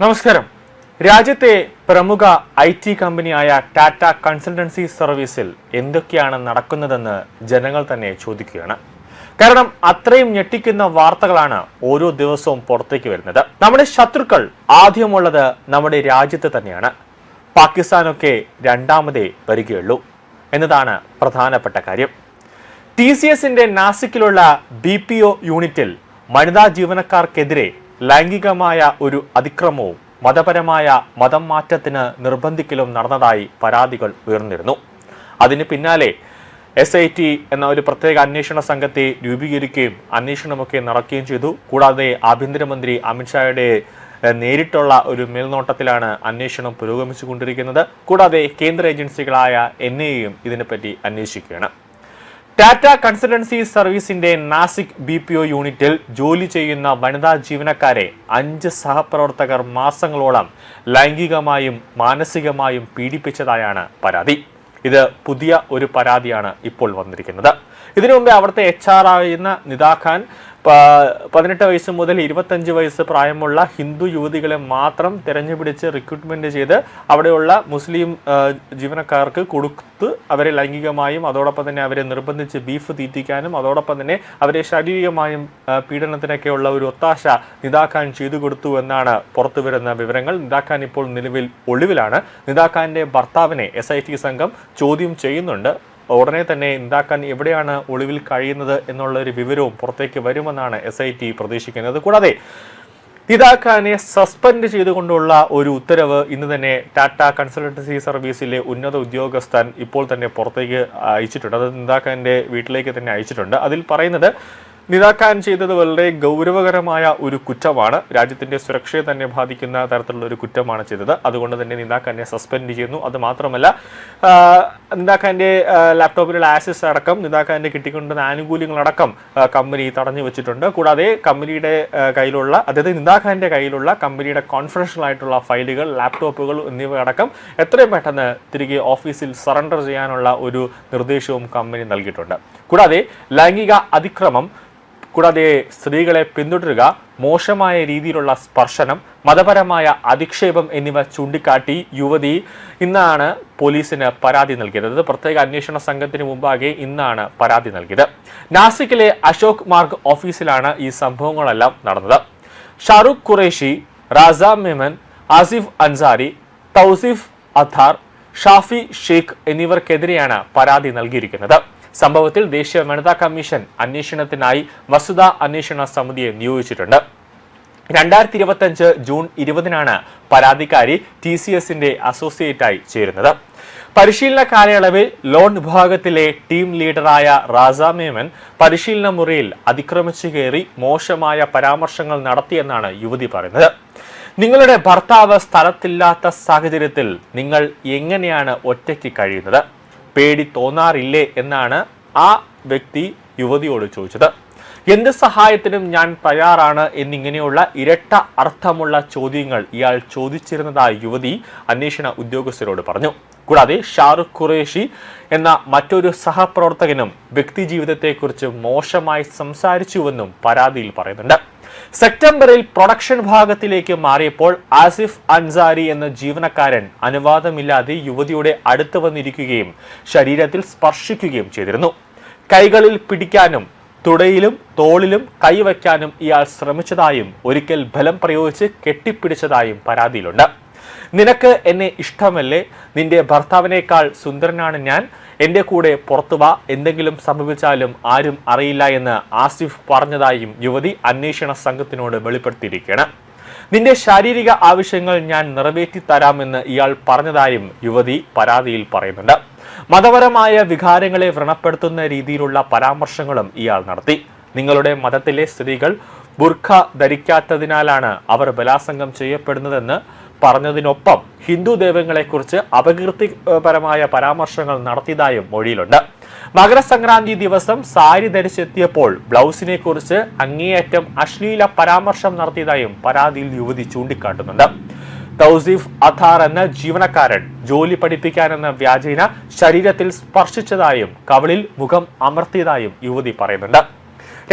നമസ്കാരം. രാജ്യത്തെ പ്രമുഖ IT കമ്പനിയായ ടാറ്റ കൺസൾട്ടൻസി സർവീസിൽ എന്തൊക്കെയാണ് നടക്കുന്നതെന്ന് ജനങ്ങൾ തന്നെ ചോദിക്കുകയാണ്. കാരണം അത്രയും ഞെട്ടിക്കുന്ന വാർത്തകളാണ് ഓരോ ദിവസവും പുറത്തേക്ക് വരുന്നത്. നമ്മുടെ ശത്രുക്കൾ ആദ്യമുള്ളത് നമ്മുടെ രാജ്യത്ത് തന്നെയാണ്. പാകിസ്ഥാനൊക്കെ രണ്ടാമതേ വരികയുള്ളൂ എന്നതാണ് പ്രധാനപ്പെട്ട കാര്യം. TCSന്റെ നാസിക്കിലുള്ള BPO യൂണിറ്റിൽ വനിതാ ജീവനക്കാർക്കെതിരെ ലൈംഗികമായ ഒരു അതിക്രമവും മതപരമായ മതം മാറ്റത്തിന് നിർബന്ധിക്കലും നടന്നതായി പരാതികൾ ഉയർന്നിരുന്നു. അതിന് പിന്നാലെ SIT എന്ന ഒരു പ്രത്യേക അന്വേഷണ സംഘത്തെ രൂപീകരിക്കുകയും അന്വേഷണമൊക്കെ നടക്കുകയും ചെയ്തു. കൂടാതെ ആഭ്യന്തരമന്ത്രി അമിത്ഷായുടെ നേരിട്ടുള്ള ഒരു മേൽനോട്ടത്തിലാണ് അന്വേഷണം പുരോഗമിച്ചുകൊണ്ടിരിക്കുന്നത്. കൂടാതെ കേന്ദ്ര ഏജൻസികളായ NIAയും ഇതിനെപ്പറ്റി അന്വേഷിക്കുകയാണ്. ടാറ്റ കൺസൾട്ടൻസി സർവീസിന്റെ നാസിക് BPO യൂണിറ്റിൽ ജോലി ചെയ്യുന്ന വനിതാ ജീവനക്കാരെ 5 സഹപ്രവർത്തകർ മാസങ്ങളോളം ലൈംഗികമായും മാനസികമായും പീഡിപ്പിച്ചതായാണ് പരാതി. ഇത് പുതിയ ഒരു പരാതിയാണ് ഇപ്പോൾ വന്നിരിക്കുന്നത്. ഇതിനു മുമ്പേ അവിടുത്തെ HR ആയിരുന്ന നിദാ ഖാൻ 18 വയസ്സ് മുതൽ 25 വയസ്സ് പ്രായമുള്ള ഹിന്ദു യുവതികളെ മാത്രം തിരഞ്ഞുപിടിച്ച് റിക്രൂട്ട്മെന്റ് ചെയ്ത് അവിടെയുള്ള മുസ്ലിം ജീവനക്കാർക്ക് കൊടുത്ത് അവരെ ലൈംഗികമായും അതോടൊപ്പം തന്നെ അവരെ നിർബന്ധിച്ച് ബീഫ് തീറ്റിക്കാനും അതോടൊപ്പം തന്നെ അവരെ ശാരീരികമായും പീഡനത്തിനൊക്കെയുള്ള ഒരു ഒത്താശ നിദാ ഖാൻ ചെയ്തു കൊടുത്തു എന്നാണ് പുറത്തു വരുന്ന വിവരങ്ങൾ. നിദാ ഖാൻ ഇപ്പോൾ നിലവിൽ ഒളിവിലാണ്. നിദാ ഖാന്റെ ഭർത്താവിനെ SIT സംഘം ചോദ്യം ചെയ്യുന്നുണ്ട്. ഉടനെ തന്നെ നിദാ ഖാൻ എവിടെയാണ് ഒളിവിൽ കഴിയുന്നത് എന്നുള്ള ഒരു വിവരവും പുറത്തേക്ക് വരുമെന്നാണ് SIT പ്രതീക്ഷിക്കുന്നത്. കൂടാതെ നിദാ ഖാനെ സസ്പെൻഡ് ചെയ്തുകൊണ്ടുള്ള ഒരു ഉത്തരവ് ഇന്ന് തന്നെ ടാറ്റ കൺസൾട്ടൻസി സർവീസിലെ ഉന്നത ഉദ്യോഗസ്ഥൻ ഇപ്പോൾ തന്നെ പുറത്തേക്ക് അയച്ചിട്ടുണ്ട്. അത് നിദാ ഖാന്റെ വീട്ടിലേക്ക് തന്നെ അയച്ചിട്ടുണ്ട്. അതിൽ പറയുന്നത് നിദാ ഖാൻ ചെയ്തത് വളരെ ഗൗരവകരമായ ഒരു കുറ്റമാണ്. രാജ്യത്തിന്റെ സുരക്ഷയെ തന്നെ ബാധിക്കുന്ന തരത്തിലുള്ള ഒരു കുറ്റമാണ് ചെയ്തത്. അതുകൊണ്ട് തന്നെ നിദാ ഖാനെ സസ്പെൻഡ് ചെയ്യുന്നു. അത് മാത്രമല്ല നിദാ ഖാന്റെ ലാപ്ടോപ്പിലുള്ള ആക്സസ് അടക്കം നിദാ ഖാന്റെ കിട്ടിക്കൊണ്ടുന്ന ആനുകൂല്യങ്ങളടക്കം കമ്പനി തടഞ്ഞു വെച്ചിട്ടുണ്ട്. കൂടാതെ കമ്പനിയുടെ കയ്യിലുള്ള അതായത് നിദാ ഖാന്റെ കയ്യിലുള്ള കമ്പനിയുടെ കോൺഫിഡൻഷ്യൽ ആയിട്ടുള്ള ഫയലുകൾ, ലാപ്ടോപ്പുകൾ എന്നിവ അടക്കം എത്രയും പെട്ടെന്ന് തിരികെ ഓഫീസിൽ സറണ്ടർ ചെയ്യാനുള്ള ഒരു നിർദ്ദേശവും കമ്പനി നൽകിയിട്ടുണ്ട്. കൂടാതെ ലൈംഗിക അതിക്രമം, കൂടാതെ സ്ത്രീകളെ പിന്തുടരുക, മോശമായ രീതിയിലുള്ള സ്പർശനം, മതപരമായ അധിക്ഷേപം എന്നിവ ചൂണ്ടിക്കാട്ടി യുവതി ഇന്നാണ് പോലീസിന് പരാതി നൽകിയത്. പ്രത്യേക അന്വേഷണ സംഘത്തിന് മുമ്പാകെ ഇന്നാണ് പരാതി നൽകിയത്. നാസിക്കിലെ അശോക് മാർഗ് ഓഫീസിലാണ് ഈ സംഭവങ്ങളെല്ലാം നടന്നത്. ഷാറൂഖ് ഖുറേഷി, റാസ മെമൻ, ആസിഫ് അൻസാരി, തൗസിഫ് അഥാർ, ഷാഫി ഷെയ്ഖ് എന്നിവർക്കെതിരെയാണ് പരാതി നൽകിയിരിക്കുന്നത്. സംഭവത്തിൽ ദേശീയ വനിതാ കമ്മീഷൻ അന്വേഷണത്തിനായി വസ്തുതാ അന്വേഷണ സമിതിയെ നിയോഗിച്ചിട്ടുണ്ട്. 2025 ജൂൺ 20-നാണ് പരാതിക്കാരി TCSന്റെ അസോസിയേറ്റായി ചേരുന്നത്. പരിശീലന കാലയളവിൽ ലോൺ വിഭാഗത്തിലെ ടീം ലീഡറായ റാസ മേമൻ പരിശീലന മുറിയിൽ അതിക്രമിച്ചു കയറി മോശമായ പരാമർശങ്ങൾ നടത്തിയെന്നാണ് യുവതി പറയുന്നത്. നിങ്ങളുടെ ഭർത്താവ് സ്ഥലത്തില്ലാത്ത സാഹചര്യത്തിൽ നിങ്ങൾ എങ്ങനെയാണ് ഒറ്റയ്ക്ക് കഴിയുന്നത്? പേടി തോന്നാറില്ലേ എന്നാണ് ആ വ്യക്തി യുവതിയോട് ചോദിച്ചത്. എന്ത് സഹായത്തിനും ഞാൻ തയ്യാറാണ് എന്നിങ്ങനെയുള്ള ഇരട്ട അർത്ഥമുള്ള ചോദ്യങ്ങൾ ഇയാൾ ചോദിച്ചിരുന്നതായി യുവതി അന്വേഷണ ഉദ്യോഗസ്ഥരോട് പറഞ്ഞു. കൂടാതെ ഷാറൂഖ് ഖുറേഷി എന്ന മറ്റൊരു സഹപ്രവർത്തകനും വ്യക്തി ജീവിതത്തെക്കുറിച്ച് മോശമായി സംസാരിച്ചുവെന്നും പരാതിയിൽ പറയുന്നുണ്ട്. സെപ്റ്റംബറിൽ പ്രൊഡക്ഷൻ ഭാഗത്തിലേക്ക് മാറിയപ്പോൾ ആസിഫ് അൻസാരി എന്ന ജീവനക്കാരൻ അനുവാദമില്ലാതെ യുവതിയുടെ അടുത്ത് വന്നിരിക്കുകയും ശരീരത്തിൽ സ്പർശിക്കുകയും ചെയ്തിരുന്നു. കൈകളിൽ പിടിക്കാനും തുടയിലും തോളിലും കൈവയ്ക്കാനും ഇയാൾ ശ്രമിച്ചതായും ഒരിക്കൽ ബലം പ്രയോഗിച്ച് കെട്ടിപ്പിടിച്ചതായും പരാതിയിലുണ്ട്. നിനക്ക് എന്നെ ഇഷ്ടമല്ലേ? നിന്റെ ഭർത്താവിനേക്കാൾ സുന്ദരനാണ് ഞാൻ. എന്റെ കൂടെ പുറത്തു വാ, എന്തെങ്കിലും സംഭവിച്ചാലും ആരും അറിയില്ല എന്ന് ആസിഫ് പറഞ്ഞതായും യുവതി അന്വേഷണ സംഘത്തിനോട് വെളിപ്പെടുത്തിയിരിക്കുകയാണ്. നിന്റെ ശാരീരിക ആവശ്യങ്ങൾ ഞാൻ നിറവേറ്റി തരാമെന്ന് ഇയാൾ പറഞ്ഞതായും യുവതി പരാതിയിൽ പറയുന്നുണ്ട്. മതപരമായ വികാരങ്ങളെ വ്രണപ്പെടുത്തുന്ന രീതിയിലുള്ള പരാമർശങ്ങളും ഇയാൾ നടത്തി. നിങ്ങളുടെ മതത്തിലെ സ്ത്രീകൾ ബുർഖ ധരിക്കാത്തതിനാലാണ് അവർ ബലാത്സംഗം ചെയ്യപ്പെടുന്നതെന്ന് പറഞ്ഞതിനൊപ്പം ഹിന്ദു ദൈവങ്ങളെക്കുറിച്ച് അപകീർത്തിപരമായ പരാമർശങ്ങൾ നടത്തിയതായും മൊഴിയിലുണ്ട്. മകരസംക്രാന്തി ദിവസം സാരി ധരിച്ചെത്തിയപ്പോൾ ബ്ലൗസിനെ കുറിച്ച് അങ്ങേയറ്റം അശ്ലീല പരാമർശം നടത്തിയതായും പരാതിയിൽ യുവതി ചൂണ്ടിക്കാട്ടുന്നുണ്ട്. തൗസിഫ് അഥാർ എന്ന ജീവനക്കാരൻ ജോലി പഠിപ്പിക്കാനെന്ന വ്യാജേന ശരീരത്തിൽ സ്പർശിച്ചതായും കവിളിൽ മുഖം അമർത്തിയതായും യുവതി പറയുന്നുണ്ട്.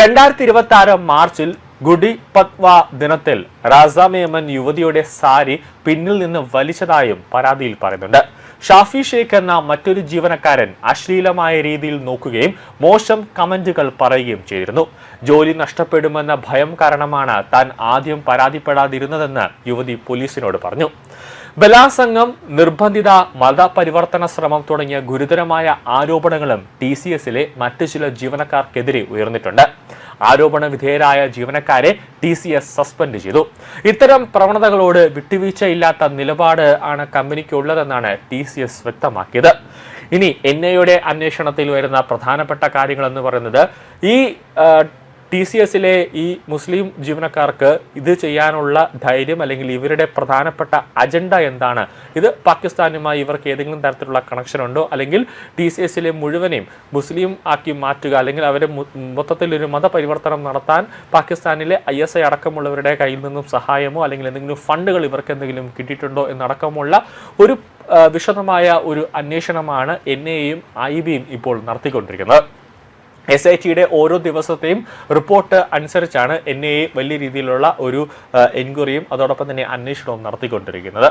2026 മാർച്ചിൽ ഗുഡി പത്വ ദിനത്തിൽ റാസ മേമൻ യുവതിയുടെ സാരി പിന്നിൽ നിന്ന് വലിച്ചതായും പരാതിയിൽ പറയുന്നുണ്ട്. ഷാഫി ഷേഖ് എന്ന മറ്റൊരു ജീവനക്കാരൻ അശ്ലീലമായ രീതിയിൽ നോക്കുകയും മോശം കമന്റുകൾ പറയുകയും ചെയ്തിരുന്നു. ജോലി നഷ്ടപ്പെടുമെന്ന ഭയം കാരണമാണ് താൻ ആദ്യം പരാതിപ്പെടാതിരുന്നതെന്ന് യുവതി പോലീസിനോട് പറഞ്ഞു. ബലാത്സംഗം, നിർബന്ധിത മതപരിവർത്തന ശ്രമം തുടങ്ങിയ ഗുരുതരമായ ആരോപണങ്ങളും TCSലെ മറ്റു ചില ജീവനക്കാർക്കെതിരെ ഉയർന്നിട്ടുണ്ട്. ആരോപണ വിധേയരായ ജീവനക്കാരെ TCS സസ്പെൻഡ് ചെയ്തു. ഇത്തരം പ്രവണതകളോട് വിട്ടുവീഴ്ചയില്ലാത്ത നിലപാട് ആണ് കമ്പനിക്കുള്ളതെന്നാണ് TCS വ്യക്തമാക്കിയത്. ഇനി NIAയുടെ അന്വേഷണത്തിൽ വരുന്ന പ്രധാനപ്പെട്ട കാര്യങ്ങൾ എന്ന് പറയുന്നത് ഈ TCSലെ ഈ മുസ്ലിം ജീവനക്കാർക്ക് ഇത് ചെയ്യാനുള്ള ധൈര്യം അല്ലെങ്കിൽ ഇവരുടെ പ്രധാനപ്പെട്ട അജണ്ട എന്താണ്, ഇത് പാകിസ്ഥാനുമായി ഇവർക്ക് ഏതെങ്കിലും തരത്തിലുള്ള കണക്ഷൻ ഉണ്ടോ, അല്ലെങ്കിൽ TCSലെ മുഴുവനെയും മുസ്ലിം ആക്കി മാറ്റുക അല്ലെങ്കിൽ അവരെ മൊത്തത്തിൽ ഒരു മതപരിവർത്തനം നടത്താൻ പാകിസ്ഥാനിലെ ISI അടക്കമുള്ളവരുടെ കയ്യിൽ നിന്നും സഹായമോ അല്ലെങ്കിൽ എന്തെങ്കിലും ഫണ്ടുകൾ ഇവർക്ക് എന്തെങ്കിലും കിട്ടിയിട്ടുണ്ടോ എന്നടക്കമുള്ള ഒരു വിശദമായ ഒരു അന്വേഷണമാണ് NIAയും IBയും ഇപ്പോൾ നടത്തിക്കൊണ്ടിരിക്കുന്നത്. SITയുടെ ഓരോ ദിവസത്തെയും റിപ്പോർട്ട് അനുസരിച്ചാണ് NIA വലിയ രീതിയിലുള്ള ഒരു എൻക്വയറിയും അതോടൊപ്പം തന്നെ അന്വേഷണവും നടത്തിക്കൊണ്ടിരിക്കുന്നത്.